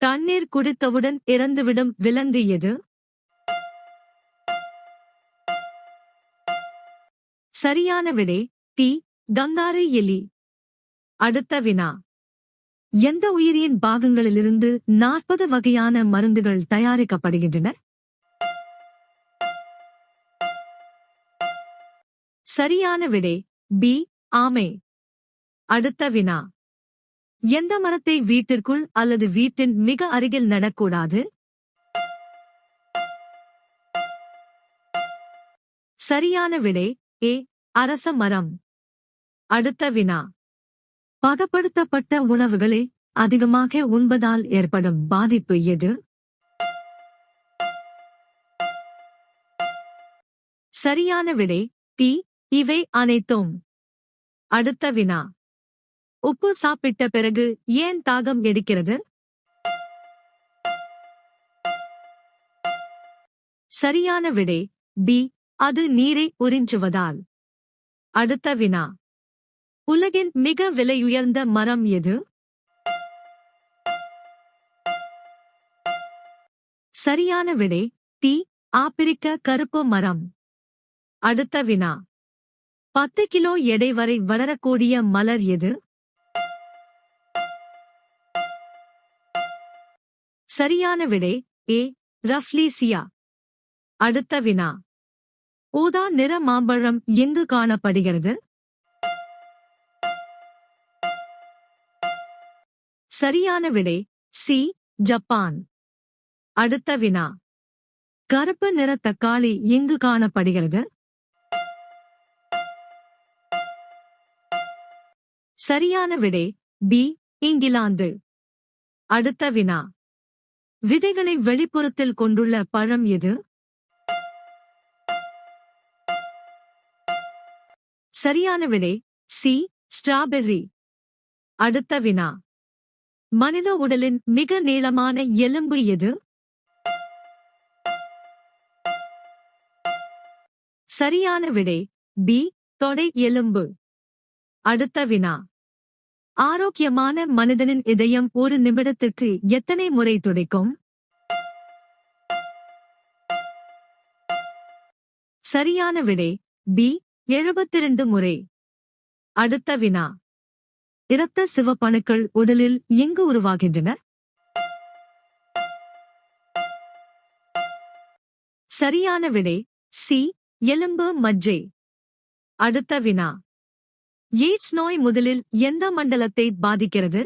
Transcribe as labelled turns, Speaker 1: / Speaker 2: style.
Speaker 1: தண்ணீர் குடித்தவுடன் இறந்துவிடும் விலங்கு எது? சரியான விடை டி. கங்காரு எலி. அடுத்த வினா. எந்த உயிரியின் பாகங்களிலிருந்து 40 வகையான மருந்துகள் தயாரிக்கப்படுகின்றன? சரியான விடை பி. ஆமை. அடுத்த வினா. எந்த மரத்தை வீட்டிற்குள் அல்லது வீட்டின் மிக அருகில் நடக்கூடாது? சரியான விடை ஏ. அரச மரம். அடுத்த வினா. பதப்படுத்தப்பட்ட உணவுகளை அதிகமாக உண்பதால் ஏற்படும் பாதிப்பு எது? சரியான விடை டி. இவை அனைத்தும். அடுத்த வினா. உப்பு சாப்பிட்ட பிறகு ஏன் தாகம் எடுக்கிறது? சரியான விடை பி. அது நீரை உறிஞ்சுவதால். அடுத்த வினா. உலகின் மிக விலையுயர்ந்த மரம் எது? சரியான விடை டி. ஆப்பிரிக்க கருப்பு மரம். அடுத்த வினா. 10 கிலோ எடை வரை வளரக்கூடிய மலர் எது? சரியான விடை ஏ. ரஃப்லீசியா. அடுத்த வினா. ஊதா நிற மாம்பழம் எங்கு காணப்படுகிறது? சரியான விடை சி. ஜப்பான். அடுத்த வினா. கருப்பு நிற தக்காளி எங்கு காணப்படுகிறது? சரியான விடை பி. இங்கிலாந்து. அடுத்த வினா. விதைகளை வெளிப்புறத்தில் கொண்டுள்ள பழம் எது? சரியான விடை சி. ஸ்ட்ராபெர்ரி. அடுத்த வினா. மனித உடலின் மிக நீளமான எலும்பு எது? சரியான விடை பி. தொடை எலும்பு. அடுத்த வினா. ஆரோக்கியமான மனிதனின் இதயம் ஒரு நிமிடத்திற்கு எத்தனை முறை துடிக்கும்? சரியான விடை பி. 72 முறை. அடுத்த வினா. இரத்த சிவப்பணுக்கள் உடலில் எங்கு உருவாகின்றன? சரியான விடை சி. எலும்பு மஜ்ஜை. அடுத்த வினா. எய்ட்ஸ் நோய் முதலில் எந்த மண்டலத்தை பாதிக்கிறது?